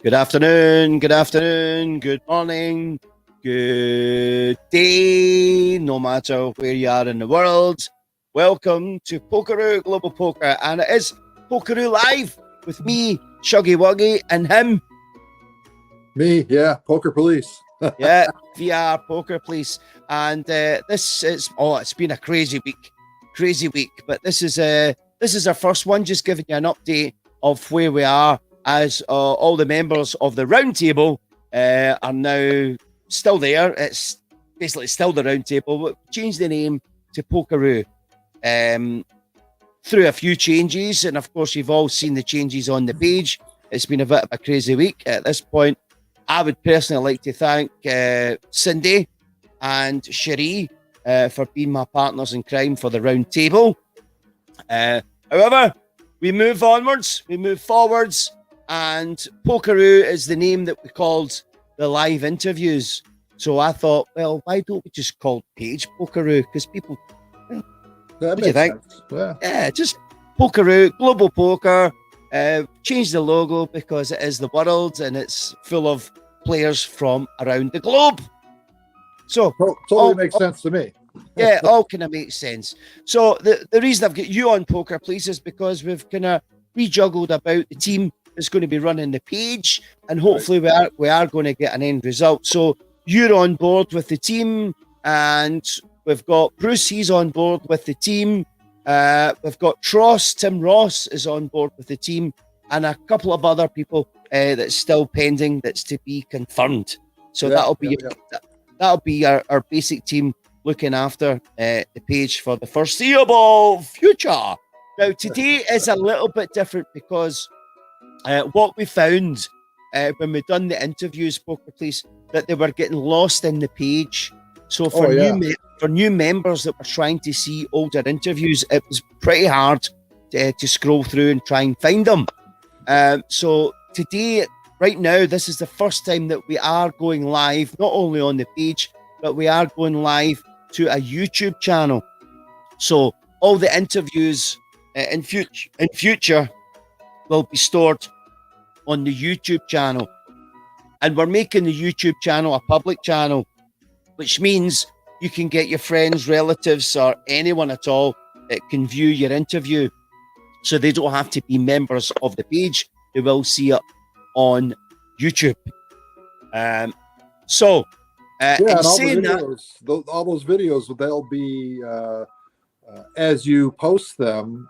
Good afternoon, good morning, good day, no matter where you are in the world. Welcome to Pokeroo Global Poker, and it is Pokeroo Live with me, Shuggy Wuggy, and him. Me, yeah, Poker Police. Yeah, VR Poker Police. And this is, it's been a crazy week, but this is our first one, just giving you an update of where we are, as all the members of the round table are now still there. It's basically still the round table, but changed the name to Pokeroo through a few changes. And of course, you've all seen the changes on the page. It's been a bit of a crazy week. At this point, I would personally like to thank Cindy and Cherie for being my partners in crime for the round table. However, we move onwards, we move forwards, and Pokeroo is the name that we called the live interviews. So I thought, well, why don't we just call page Pokeroo? Because people, what do you think? Yeah, just Pokeroo, Global Poker. Change the logo because it is the world and it's full of players from around the globe. So totally makes sense to me. Yeah, all kind of makes sense. So the reason I've got you on Poker Police is because we've kind of rejuggled about the team that's going to be running the page, and hopefully we are going to get an end result. So you're on board with the team, and we've got Bruce, he's on board with the team. We've got Tim Ross is on board with the team, and a couple of other people that's still pending, that's to be confirmed. So that'll be our basic team looking after the page for the foreseeable future. Now, today is a little bit different because what we found when we done the interviews, Poker Police, that they were getting lost in the page. So for new members that were trying to see older interviews, it was pretty hard to scroll through and try and find them. So today, right now, this is the first time that we are going live, not only on the page, but we are going live to a YouTube channel. So all the interviews in future will be stored on the YouTube channel. And we're making the YouTube channel a public channel, which means you can get your friends, relatives, or anyone at all that can view your interview. So they don't have to be members of the page. They will see it on YouTube. And all those videos, they'll be, as you post them,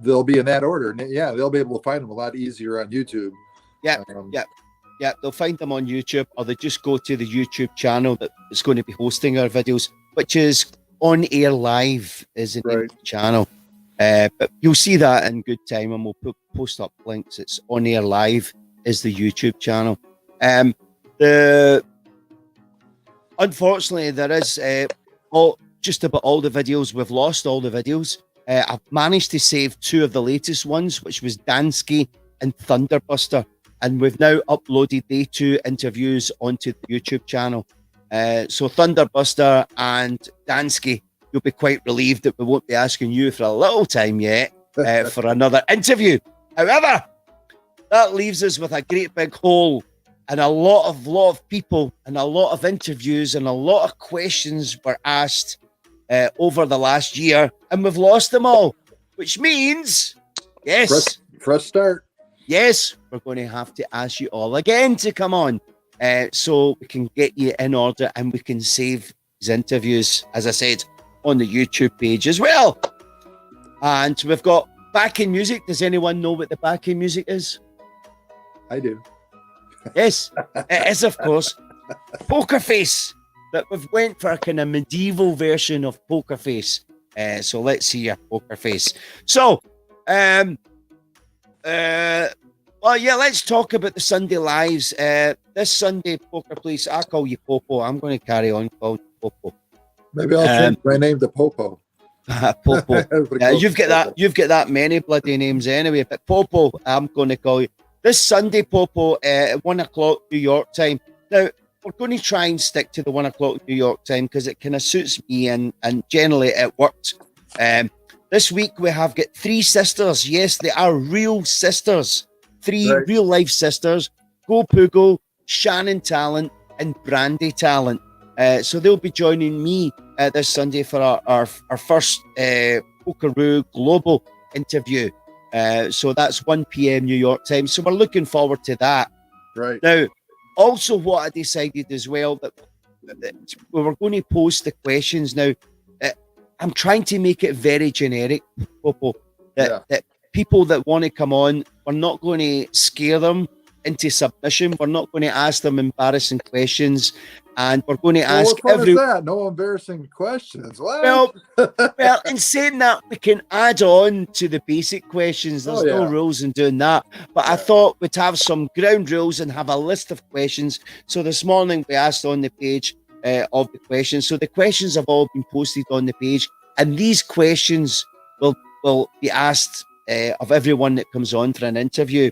they'll be in that order. Yeah, they'll be able to find them a lot easier on YouTube. Yeah, they'll find them on YouTube, or they just go to the YouTube channel that is going to be hosting our videos, which is On Air Live is the name of the channel. But you'll see that in good time, and we'll post up links. It's On Air Live is the YouTube channel. Unfortunately, there is just about all the videos. We've lost all the videos. I've managed to save two of the latest ones, which was Dansky and Thunderbuster. And we've now uploaded the two interviews onto the YouTube channel. So Thunderbuster and Dansky, you'll be quite relieved that we won't be asking you for a little time yet for another interview. However, that leaves us with a great big hole, and a lot of people and a lot of interviews and a lot of questions were asked over the last year, and we've lost them all, which means, yes, fresh start. Yes, we're going to have to ask you all again to come on so we can get you in order and we can save these interviews, as I said, on the YouTube page as well. And we've got backing music. Does anyone know what the backing music is? I do. Yes, it is, of course, Poker Face. That we've went for a kind of medieval version of Poker Face. So let's see your Poker Face. So, let's talk about the Sunday lives. This Sunday, Poker Police, I call you Popo. I'm going to carry on calling you Popo. Maybe I'll change my name to Popo. Popo. You've got that many bloody names anyway. But Popo, I'm going to call you. This Sunday, Popo, at 1 o'clock New York time. Now, we're going to try and stick to the 1 o'clock New York time because it kind of suits me and generally it worked. This week we have got three sisters. Yes, they are real sisters. Three real life sisters Go Poogle, Shannon Talent, and Brandy Talent. So they'll be joining me this Sunday for our first Pokeroo Global interview. So that's 1 p.m. New York time. So we're looking forward to that. Right. Now, also what I decided as well, that we were going to post the questions. Now, I'm trying to make it very generic, Popo, that people that want to come on, we're not going to scare them into submission. We're not going to ask them embarrassing questions, and we're going to ask what fun is that? No embarrassing questions. What? Well, in saying that, we can add on to the basic questions. There's no rules in doing that. But I thought we'd have some ground rules and have a list of questions. So this morning we asked on the page of the questions. So the questions have all been posted on the page, and these questions will be asked of everyone that comes on for an interview.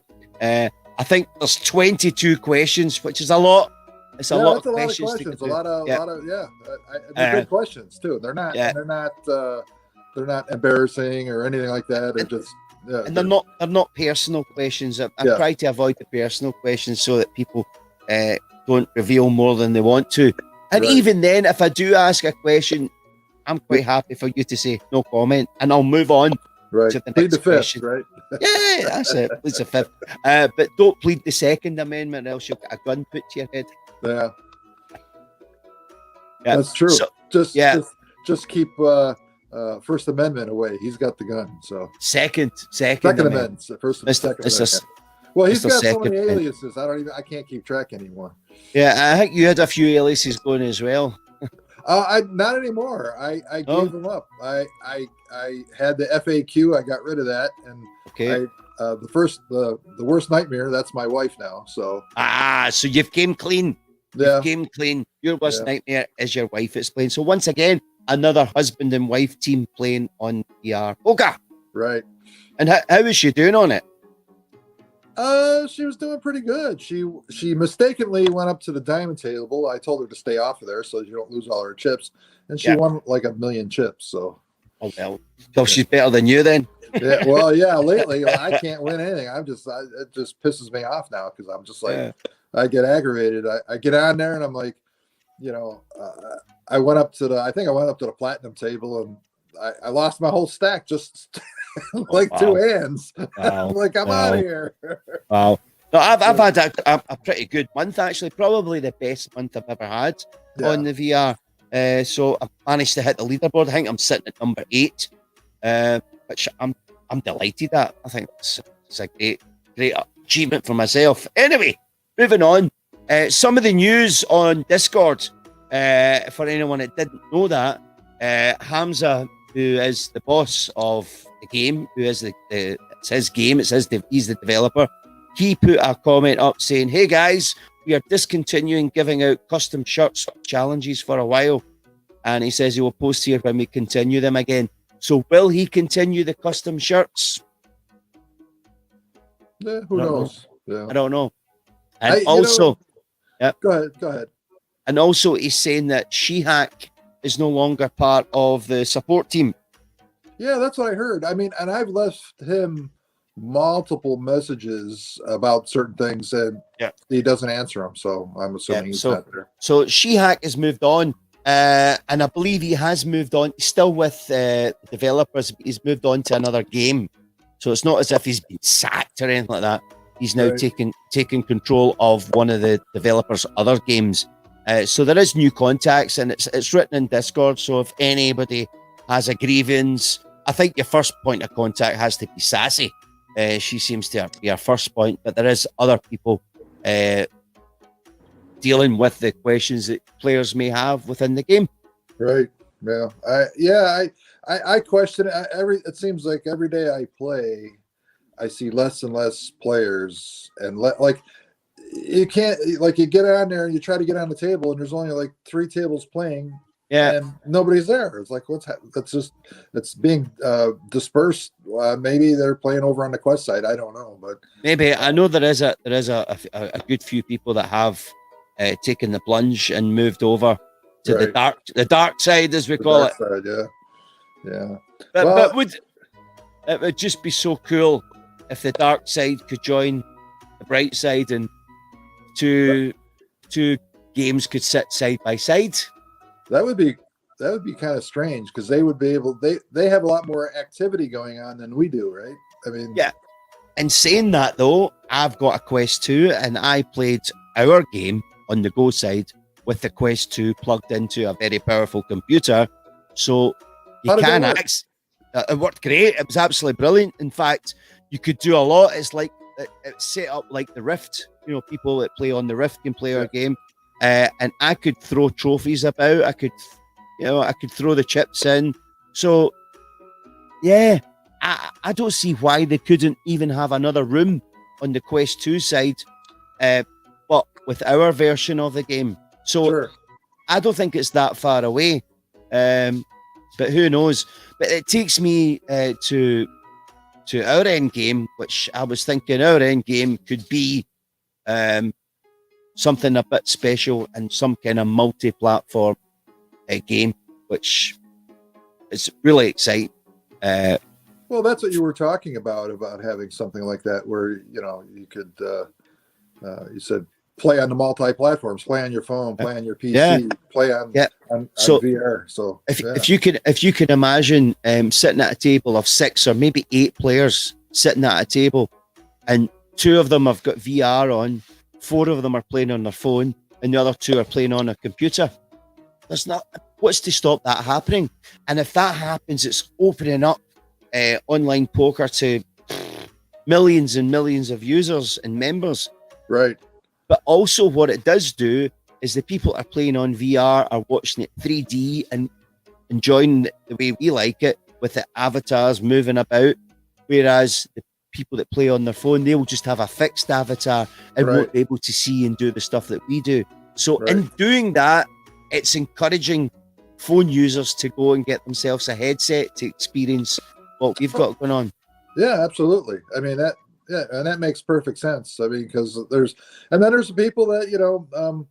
I think there's 22 questions, which is a lot. It's a lot of questions. A lot of they're good questions too. They're not embarrassing or anything like that. They're just and they're not personal questions. I try to avoid the personal questions so that people don't reveal more than they want to. And even then, if I do ask a question, I'm quite happy for you to say no comment, and I'll move on to the next question. Right? Yeah, that's it. Plead the fifth. But don't plead the Second Amendment, else you'll get a gun put to your head. Yeah. That's true. So, just keep First Amendment away. He's got the gun. So Second Amendment. First and Second Amendment. Well, he's got so many aliases. I can't keep track anymore. Yeah, I think you had a few aliases going as well. I not anymore. I gave them up. I had the FAQ. I got rid of that, and the worst nightmare. That's my wife now. So so you've came clean. Yeah, you've came clean. Your worst nightmare is your wife. Explain. So once again, another husband and wife team playing on VR poker. Right. And how is she doing on it? She was doing pretty good. She mistakenly went up to the diamond table. I told her to stay off of there so you don't lose all her chips, and she won like 1 million chips. So, She's better than you then. Lately I can't win anything. It just pisses me off now because I'm just like I get aggravated. I get on there and I'm like, I went up to the platinum table and I lost my whole stack just like 2 hands. I'm like, I'm out of here. Wow. No, I've had a pretty good month, actually. Probably the best month I've ever had on the VR. So I managed to hit the leaderboard. I think I'm sitting at number 8, which I'm delighted at. I think it's a great achievement for myself. Anyway, moving on. Some of the news on Discord, for anyone that didn't know that, Hamza, who is the boss of the game, who is it's his game, he's the developer, he put a comment up saying, "Hey guys, we are discontinuing giving out custom shirts challenges for a while," and he says he will post here when we continue them again. So will he continue the custom shirts? Yeah, who knows? Yeah. I don't know. And go ahead. And also he's saying that Shihak is no longer part of the support team. Yeah, that's what I heard. I mean, and I've left him multiple messages about certain things and he doesn't answer them. So I'm assuming he's not there. So Shihak has moved on. And I believe he has moved on. He's still with developers. He's moved on to another game. So it's not as if he's been sacked or anything like that. He's now taking control of one of the developers' other games. So there is new contacts, and it's written in Discord. So if anybody has a grievance, I think your first point of contact has to be Sassy. She seems to be our first point, but there is other people dealing with the questions that players may have within the game. Right. Yeah. I question it. It seems like every day I play, I see less and less players, and you can't, you get on there and you try to get on the table and there's only like 3 tables playing. Yeah, and nobody's there. It's like, it's being dispersed. Maybe they're playing over on the quest side. I don't know, but maybe. I know there is a good few people that have taken the plunge and moved over to the dark side, as we call it. Side, yeah. But it would just be so cool if the dark side could join the bright side and two games could sit side by side. That would be kind of strange because they would be able they have a lot more activity going on than we do, right? I mean, yeah. In saying that though, I've got a Quest 2 and I played our game on the Go side with the Quest 2 plugged into a very powerful computer. So you can it worked great. It was absolutely brilliant. In fact, you could do a lot. It's like it's set up like the Rift. You know, people that play on the Rift can play our game. And I could throw trophies about. I could throw the chips in. So yeah, I don't see why they couldn't even have another room on the Quest 2 side, but with our version of the game. So sure. I don't think it's that far away, but who knows? But it takes me to our end game, which I was thinking our end game could be something a bit special and some kind of multi-platform game, which is really exciting. Well, that's what you were talking about having something like that where, you know, you could, you said play on the multi-platforms, play on your phone, play on your PC, play on VR. So if you can imagine sitting at a table of 6 or maybe 8 players sitting at a table, and 2 of them have got VR on, 4 of them are playing on their phone, and the other 2 are playing on a computer. What's to stop that happening? And if that happens, it's opening up online poker to millions and millions of users and members. Right. But also what it does do is the people that are playing on VR are watching it 3D and enjoying the way we like it with the avatars moving about. Whereas the people that play on their phone, they will just have a fixed avatar and won't be able to see and do the stuff that we do. So in doing that, it's encouraging phone users to go and get themselves a headset to experience what we've got going on. Yeah, absolutely. I mean, and that makes perfect sense. I mean, because there's people that,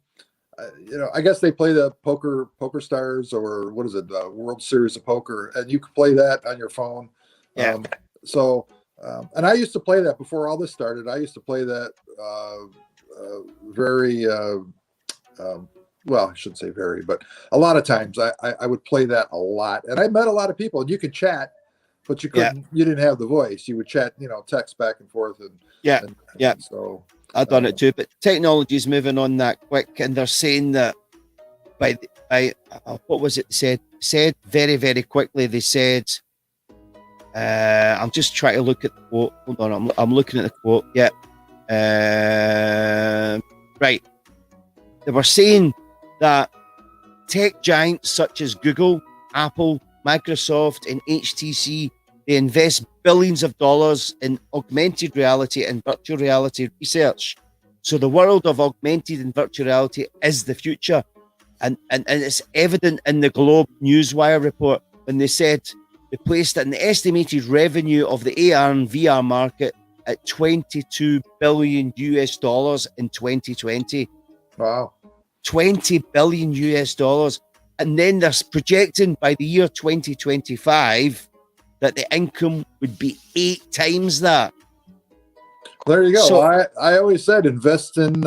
I guess they play the poker stars, or what is it, World Series of Poker, and you can play that on your phone. Yeah. And I used to play that before all this started. I used to play that very, well, I shouldn't say very, but a lot of times I would play that a lot. And I met a lot of people, and you could chat, but you couldn't, you didn't have the voice. You would chat, text back and forth. And so I've done it too, but technology is moving on that quick. And they're saying that by what was it said very, very quickly, they said, I'm just trying to look at the quote. Hold on, I'm looking at the quote. Yeah. Right. They were saying that tech giants such as Google, Apple, Microsoft, and HTC, they invest billions of dollars in augmented reality and virtual reality research. So the world of augmented and virtual reality is the future. And it's evident in the Globe Newswire report when they said they placed an estimated revenue of the AR and VR market at $22 billion in 2020. Wow. $20 billion. And then they're projecting by the year 2025 that the income would be 8 times that. There you go. So, I always said invest in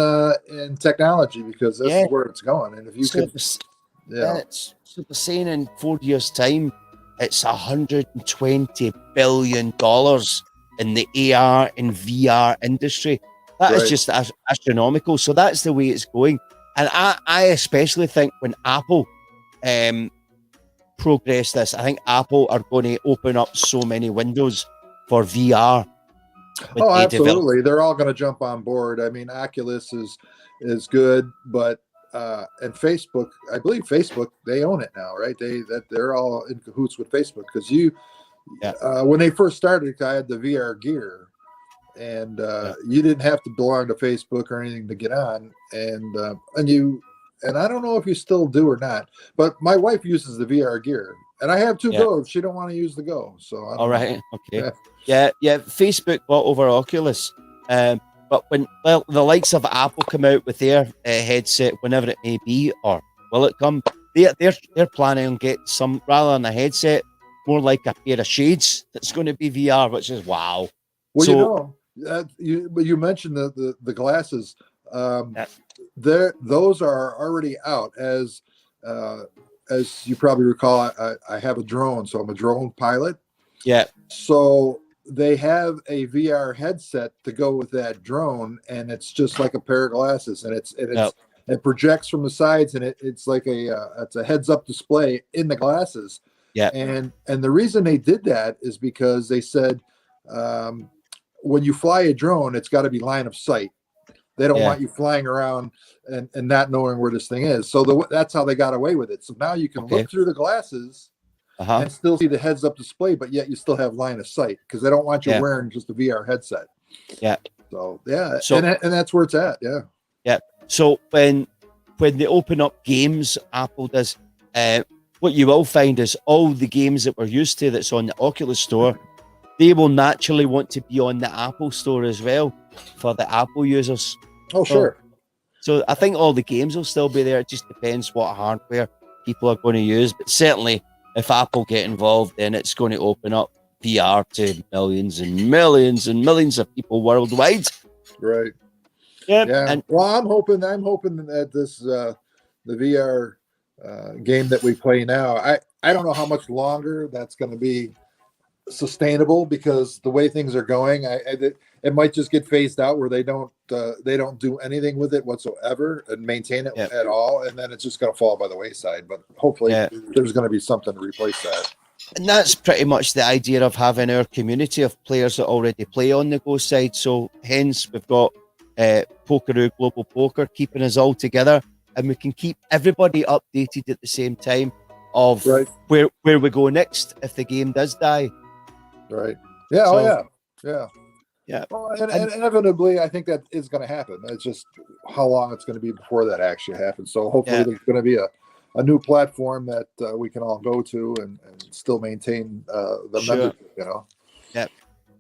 technology because that's where it's going. And if you so they're saying in 4 years' time, it's $120 billion in the AR and VR industry. That is just astronomical. So that's the way it's going. And I especially think when Apple progress this, I think Apple are going to open up so many windows for VR. Oh, absolutely. They're all going to jump on board. I mean, Oculus is good, but and Facebook, I believe Facebook, they own it now, right? They're all in cahoots with Facebook because when they first started, I had the VR gear. And you didn't have to belong to Facebook or anything to get on, and I don't know if you still do or not. But my wife uses the VR gear, and I have 2 Go's. She don't want to use the Go, so I don't know. Okay, yeah. Facebook bought over Oculus, but when the likes of Apple come out with their headset, whenever it may be, or will it come? They're planning on getting some rather than a headset, more like a pair of shades that's going to be VR, which is wow. Well, you mentioned the glasses. those are already out. As you probably recall, I have a drone, so I'm a drone pilot. Yeah. So they have a VR headset to go with that drone, and it's just like a pair of glasses, and it projects from the sides, and it's like it's a heads up display in the glasses. Yeah. And the reason they did that is because they said when you fly a drone, it's got to be line of sight. They don't want you flying around and not knowing where this thing is. So that's how they got away with it. So now you can look through the glasses and still see the heads up display, but yet you still have line of sight because they don't want you wearing just a VR headset. Yeah. So and that's where it's at. Yeah. Yeah. So when they open up games, Apple does, what you will find is all the games that we're used to that's on the Oculus Store, they will naturally want to be on the Apple Store as well for the Apple users. Oh, sure. So I think all the games will still be there. It just depends what hardware people are going to use. But certainly, if Apple get involved, then it's going to open up VR to millions and millions and millions of people worldwide. Right. Yeah. And well, I'm hoping that this the VR game that we play now, I don't know how much longer that's going to be sustainable, because the way things are going, it might just get phased out where they don't do anything with it whatsoever and maintain it at all, and then it's just going to fall by the wayside. But hopefully there's going to be something to replace that. And that's pretty much the idea of having our community of players that already play on the Go side. So hence we've got Pokeroo Global Poker keeping us all together, and we can keep everybody updated at the same time of where we go next if the game does die. Right. Yeah. So, yeah. Well, and inevitably, I think that is going to happen. It's just how long it's going to be before that actually happens. So hopefully there's going to be a new platform that we can all go to and still maintain the membership, you know. Yeah.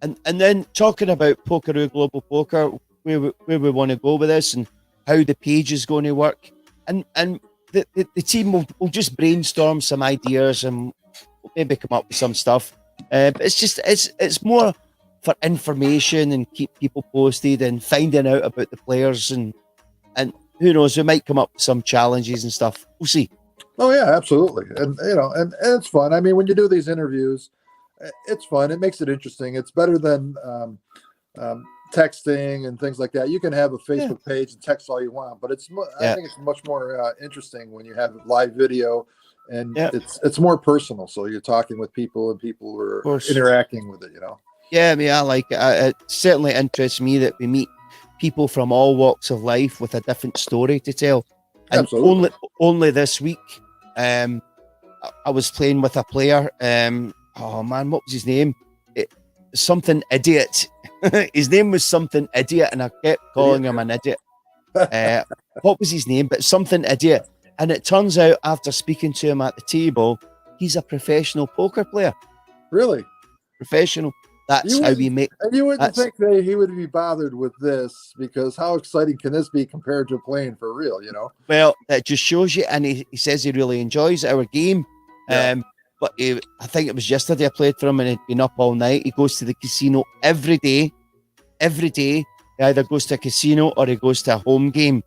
And then talking about Pokeroo Global Poker, where we want to go with this and how the page is going to work. And the team will just brainstorm some ideas and maybe come up with some stuff. But it's more for information and keep people posted and finding out about the players and who knows, we might come up with some challenges and stuff. We'll see. Oh yeah, absolutely. And you know, and it's fun. I mean, when you do these interviews, it's fun. It makes it interesting. It's better than texting and things like that. You can have a Facebook page and text all you want, but I think it's much more interesting when you have live video. And it's more personal, so you're talking with people, and people are interacting with it, you know. Yeah, I mean, I like it. It certainly interests me that we meet people from all walks of life with a different story to tell. And absolutely. only this week, I was playing with a player. Oh man, what was his name? Something Idiot. His name was Something Idiot, and I kept calling him an idiot. What was his name? But Something Idiot. And it turns out, after speaking to him at the table, he's a professional poker player. Really? Professional. That's how we make. And you wouldn't think that he would be bothered with this, because how exciting can this be compared to playing for real, you know? Well, that just shows you. And he says he really enjoys our game. Yeah. But I think it was yesterday I played for him, and he'd been up all night. He goes to the casino every day. Every day. He either goes to a casino or he goes to a home game.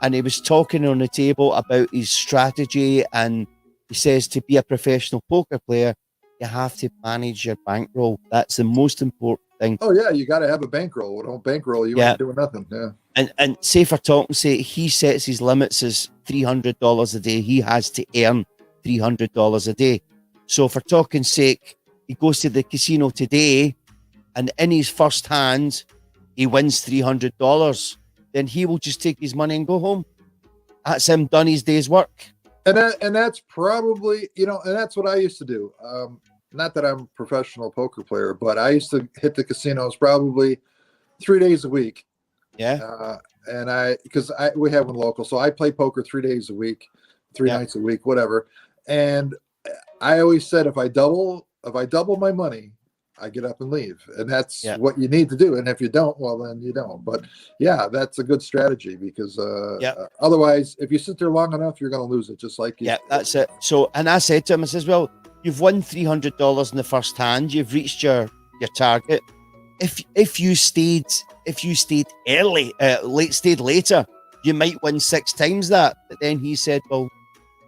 And he was talking on the table about his strategy, and he says to be a professional poker player, you have to manage your bankroll. That's the most important thing. Oh yeah, you got to have a bankroll. Without bankroll, you ain't doing nothing. Yeah. And say for talking, say he sets his limits as $300 a day. He has to earn $300 a day. So for talking sake, he goes to the casino today, and in his first hand, he wins $300. Then he will just take his money and go home. That's him done his day's work. And that's probably, you know, and that's what I used to do. Not that I'm a professional poker player, but I used to hit the casinos probably 3 days a week. Yeah. And because we have one local, so I play poker 3 days a week, three nights a week, whatever. And I always said, if I double my money, I get up and leave. And that's what you need to do. And if you don't, well, then you don't. But yeah, that's a good strategy, because otherwise, if you sit there long enough, you're going to lose it, just like you. Yeah, that's it. So, and I said to him, I says, well, you've won $300 in the first hand. You've reached your target. if you stayed early, stayed later, you might win 6 times that. But then he said, well,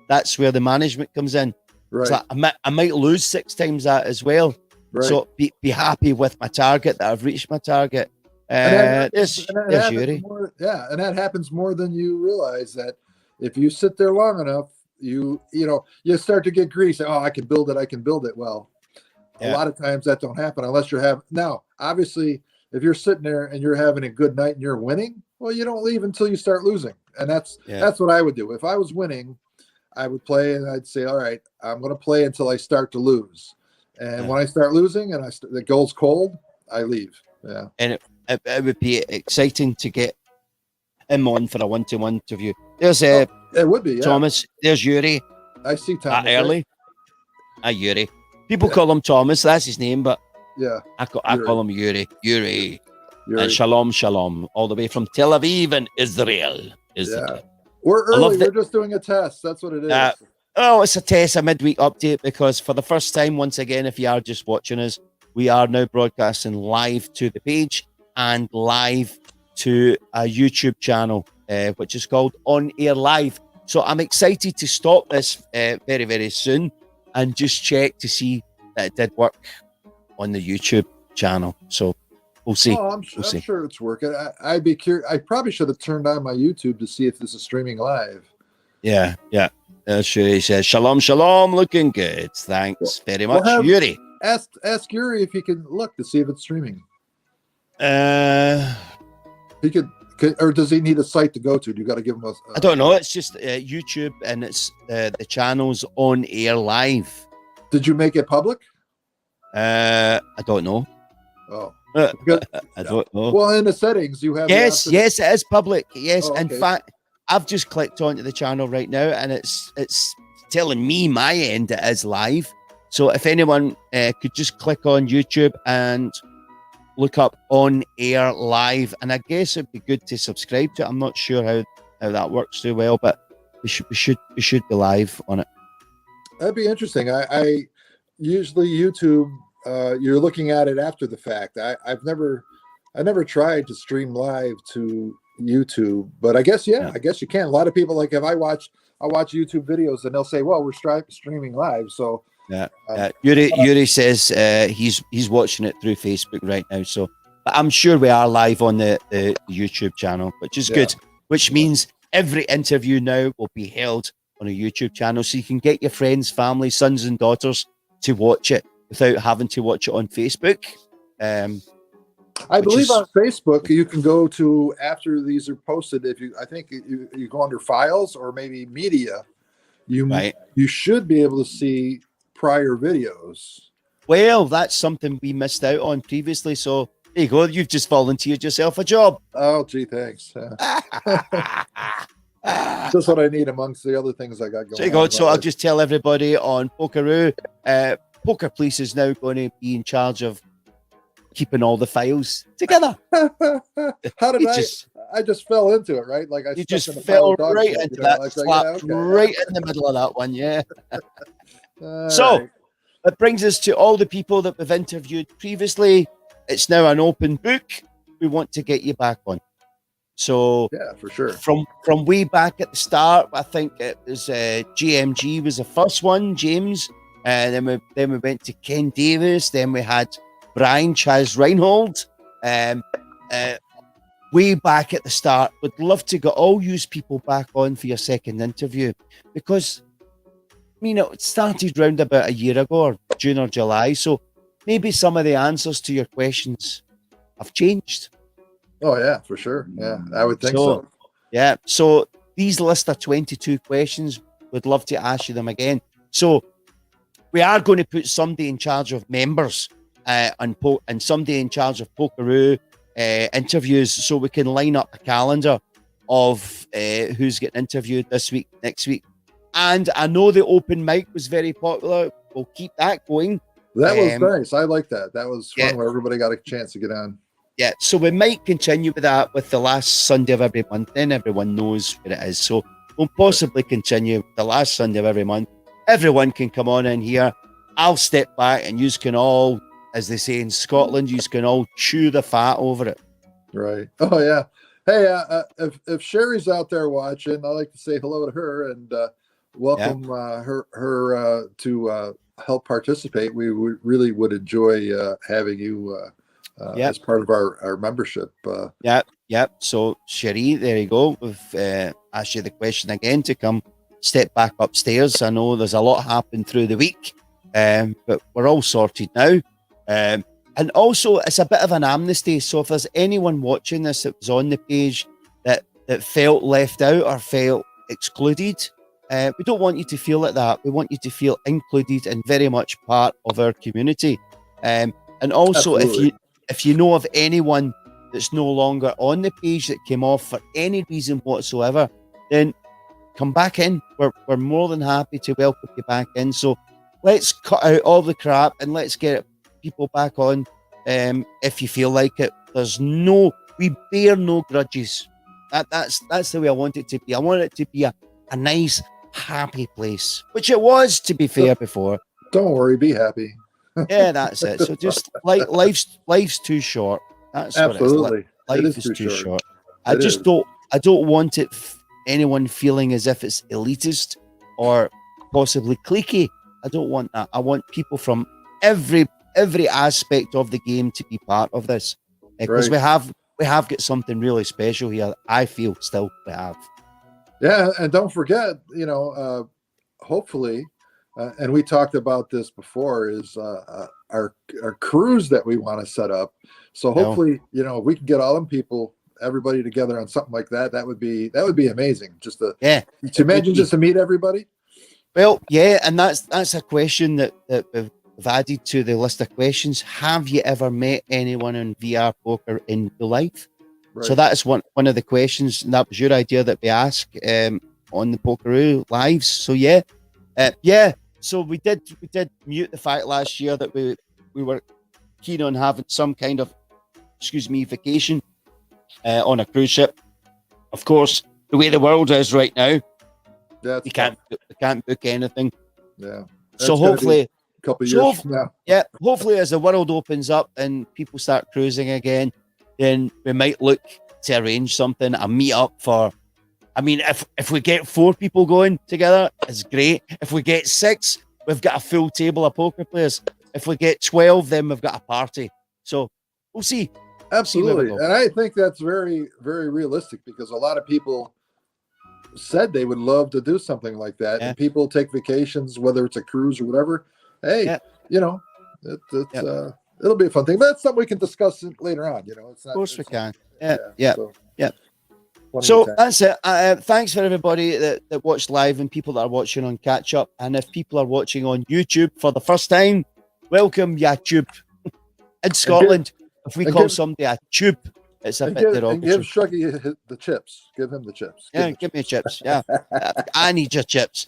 that's where the management comes in. Right. So I might lose 6 times that as well. Right. So be happy with my target, that I've reached my target. There's Yuri. And that happens more than you realize, that if you sit there long enough, you start to get greasy. Oh, I can build it. Well, a lot of times that don't happen unless you're having. Now, obviously, if you're sitting there and you're having a good night and you're winning, well, you don't leave until you start losing. And that's what I would do. If I was winning, I would play and I'd say, all right, I'm going to play until I start to lose. And when I start losing and the goal's cold, I leave. Yeah. And it would be exciting to get him on for a one-to-one interview. There's it would be Thomas. There's Yuri. I see Thomas early. Yuri. People call him Thomas. That's his name, but I call him Yuri. Yuri. And shalom, all the way from Tel Aviv in Israel. We're early. We're just doing a test. That's what it is. It's a test, a midweek update, because for the first time, once again, if you are just watching us, we are now broadcasting live to the page and live to a YouTube channel, which is called On Air Live. So I'm excited to stop this very, very soon and just check to see that it did work on the YouTube channel. So we'll see. I'm sure it's working. I'd be curious. I probably should have turned on my YouTube to see if this is streaming live. Yeah. Sure. He says, shalom, looking good. Thanks very much, Yuri. Ask Yuri if he can look to see if it's streaming. He could, or does he need a site to go to? Do you got to give him I don't know. It's just YouTube, and it's the channel's On Air Live. Did you make it public? I don't know. Oh. I don't know. Well, in the settings, you have. Yes, it is public. Yes, okay. In fact, I've just clicked onto the channel right now, and it's telling me my end it is live. So if anyone could just click on YouTube and look up On Air Live, and I guess it'd be good to subscribe to it. I'm not sure how that works too well, but we should be live on it. That'd be interesting. I usually YouTube. You're looking at it after the fact. I never tried to stream live to YouTube, but I guess you can. A lot of people, like, if I watch YouTube videos and they'll say, well, we're streaming live. So Yuri says he's watching it through Facebook right now. So, but I'm sure we are live on the YouTube channel, which is good, which means every interview now will be held on a YouTube channel. So you can get your friends, family, sons and daughters to watch it without having to watch it on Facebook. I believe on Facebook you can go to, after these are posted, I think you go under files or maybe media, you should be able to see prior videos. Well, that's something we missed out on previously. So there you go. You've just volunteered yourself a job. Oh, gee, thanks. Just what I need amongst the other things I got going. There you go. So I'll just tell everybody on Pokeroo, Poker Police is now going to be in charge of keeping all the files together. How did I just fell into it, right? Like you just fell right into that, slapped right in the middle of that one, So it brings us to all the people that we've interviewed previously. It's now an open book. We want to get you back on. So yeah, for sure. From way back at the start, I think it was GMG was the first one, James. Then we went to Ken Davis. Then we had Brian Chaz Reinhold. Way back at the start. Would love to get all you people back on for your second interview, because it started round about a year ago, or June or July. So maybe some of the answers to your questions have changed. Oh yeah, for sure. Yeah, I would think so. Yeah. So these list of 22 questions, would love to ask you them again. So we are going to put somebody in charge of members and somebody in charge of Pokeroo interviews, so we can line up a calendar of who's getting interviewed this week, next week. And I know the open mic was very popular. We'll keep that going. That was nice. I like that. That was fun, where everybody got a chance to get on. Yeah, so we might continue with that with the last Sunday of every month. Then everyone knows what it is. So we'll possibly continue the last Sunday of every month. Everyone can come on in here. I'll step back and you can all as they say in Scotland, you can all chew the fat over it. Right. Oh yeah. Hey, if Sherry's out there watching, I'd like to say hello to her and welcome her to help participate. We really would enjoy having you as part of our membership. Yep. So Sherry, there you go. We've asked you the question again to come step back upstairs. I know there's a lot happened through the week, but we're all sorted now. And also, it's a bit of an amnesty. So if there's anyone watching this that was on the page that felt left out or felt excluded, we don't want you to feel like that. We want you to feel included and very much part of our community. And also, if you know of anyone that's no longer on the page that came off for any reason whatsoever, then come back in. We're more than happy to welcome you back in. So let's cut out all the crap and let's get people back on if you feel like it. We bear no grudges. That's the way I want it to be. I want it to be a nice, happy place, which it was, to be fair, before. Don't worry, be happy. Yeah, that's it. So just like life's too short. That's absolutely what it is. Life is too short. I don't want anyone feeling as if it's elitist or possibly cliquey. I don't want that. I want people from every aspect of the game to be part of this, because we have got something really special here. I feel still we have. Yeah, and don't forget, hopefully, and we talked about this before, is our cruise that we want to set up. So hopefully, if we can get all them people, everybody together on something like that, that would be amazing. Just to imagine just to meet everybody. Well, yeah, and that's a question that we've added to the list of questions. Have you ever met anyone in VR poker in real life? Right. So that is one of the questions, and that was your idea that we ask on the Pokeroo lives. So yeah. So we did mute the fact last year that we were keen on having some kind of vacation on a cruise ship. Of course, the way the world is right now, we can't book anything. Yeah. So hopefully, a couple of years from now. Yeah. Hopefully, as the world opens up and people start cruising again, then we might look to arrange something, a meet up for. I mean, if we get 4 people going together, it's great. If we get 6, we've got a full table of poker players. If we get 12, then we've got a party. So we'll see. Absolutely. And I think that's very, very realistic, because a lot of people said they would love to do something like that. Yeah. And people take vacations, whether it's a cruise or whatever. Hey, it'll be a fun thing. But that's something we can discuss later on. It's not, of course we can. Yeah. So that's it. Thanks for everybody that watched live and people that are watching on catch up. And if people are watching on YouTube for the first time, welcome YouTube. In Scotland, if we call somebody a tube, it's a bit derogatory. Give Shuggy the chips. Give him the chips. Give me chips. Yeah, I need your chips.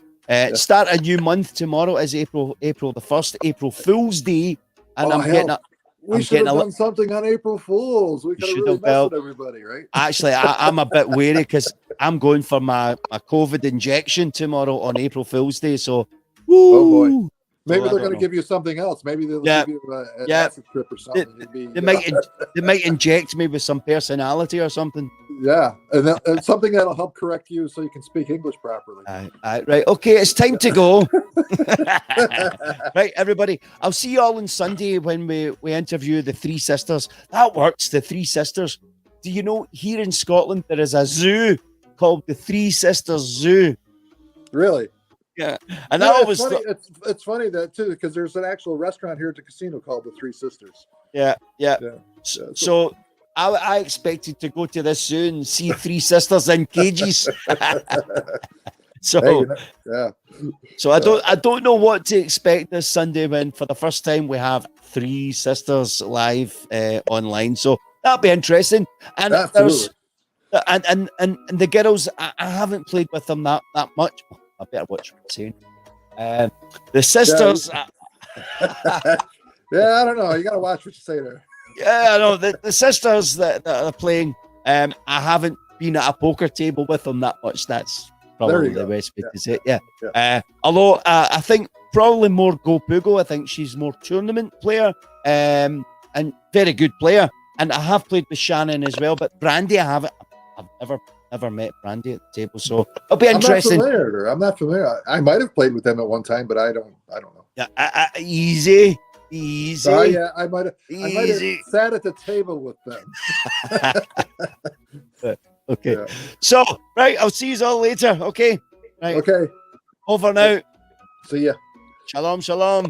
Start a new month tomorrow. Is April the 1st, April Fool's Day, and we should have done something on April Fools. We could have really messed with everybody, right? Actually, I'm a bit wary because I'm going for my COVID injection tomorrow on April Fool's Day. So, oh boy, maybe they're going to give you something else. Maybe they'll give you an acid trip or something. They might inject me with some personality or something. Yeah, and something that'll help correct you so you can speak English properly. Right. Okay, it's time to go. Right, everybody. I'll see you all on Sunday when we interview the 3 sisters. That works, the 3 sisters. Do you know, here in Scotland, there is a zoo called the 3 Sisters Zoo. Really? Yeah. And that always... It's funny that, too, because there's an actual restaurant here at the casino called the 3 Sisters. Yeah. So I expected to go to this zoo and see 3 sisters in cages. So I don't know what to expect this Sunday when for the first time we have 3 sisters live online. So that'll be interesting. And there's and the girls, I haven't played with them that much. I better watch what I'm saying. The sisters. Yeah, I don't know. You got to watch what you say there. Yeah, I know the sisters that are playing. I haven't been at a poker table with them that much. That's probably the best way to say it. Yeah. Although I think probably more Go Pugo. I think she's more tournament player. and very good player. And I have played with Shannon as well, but Brandy, I haven't. I've never met Brandy at the table, so it'll be interesting. I'm not familiar. I might have played with them at one time, but I don't know. Yeah, easy. Yeah, I might have sat at the table with them. Okay. Yeah. So, right, I'll see you all later. Okay. Right. Okay. Over now. See ya. Shalom, shalom.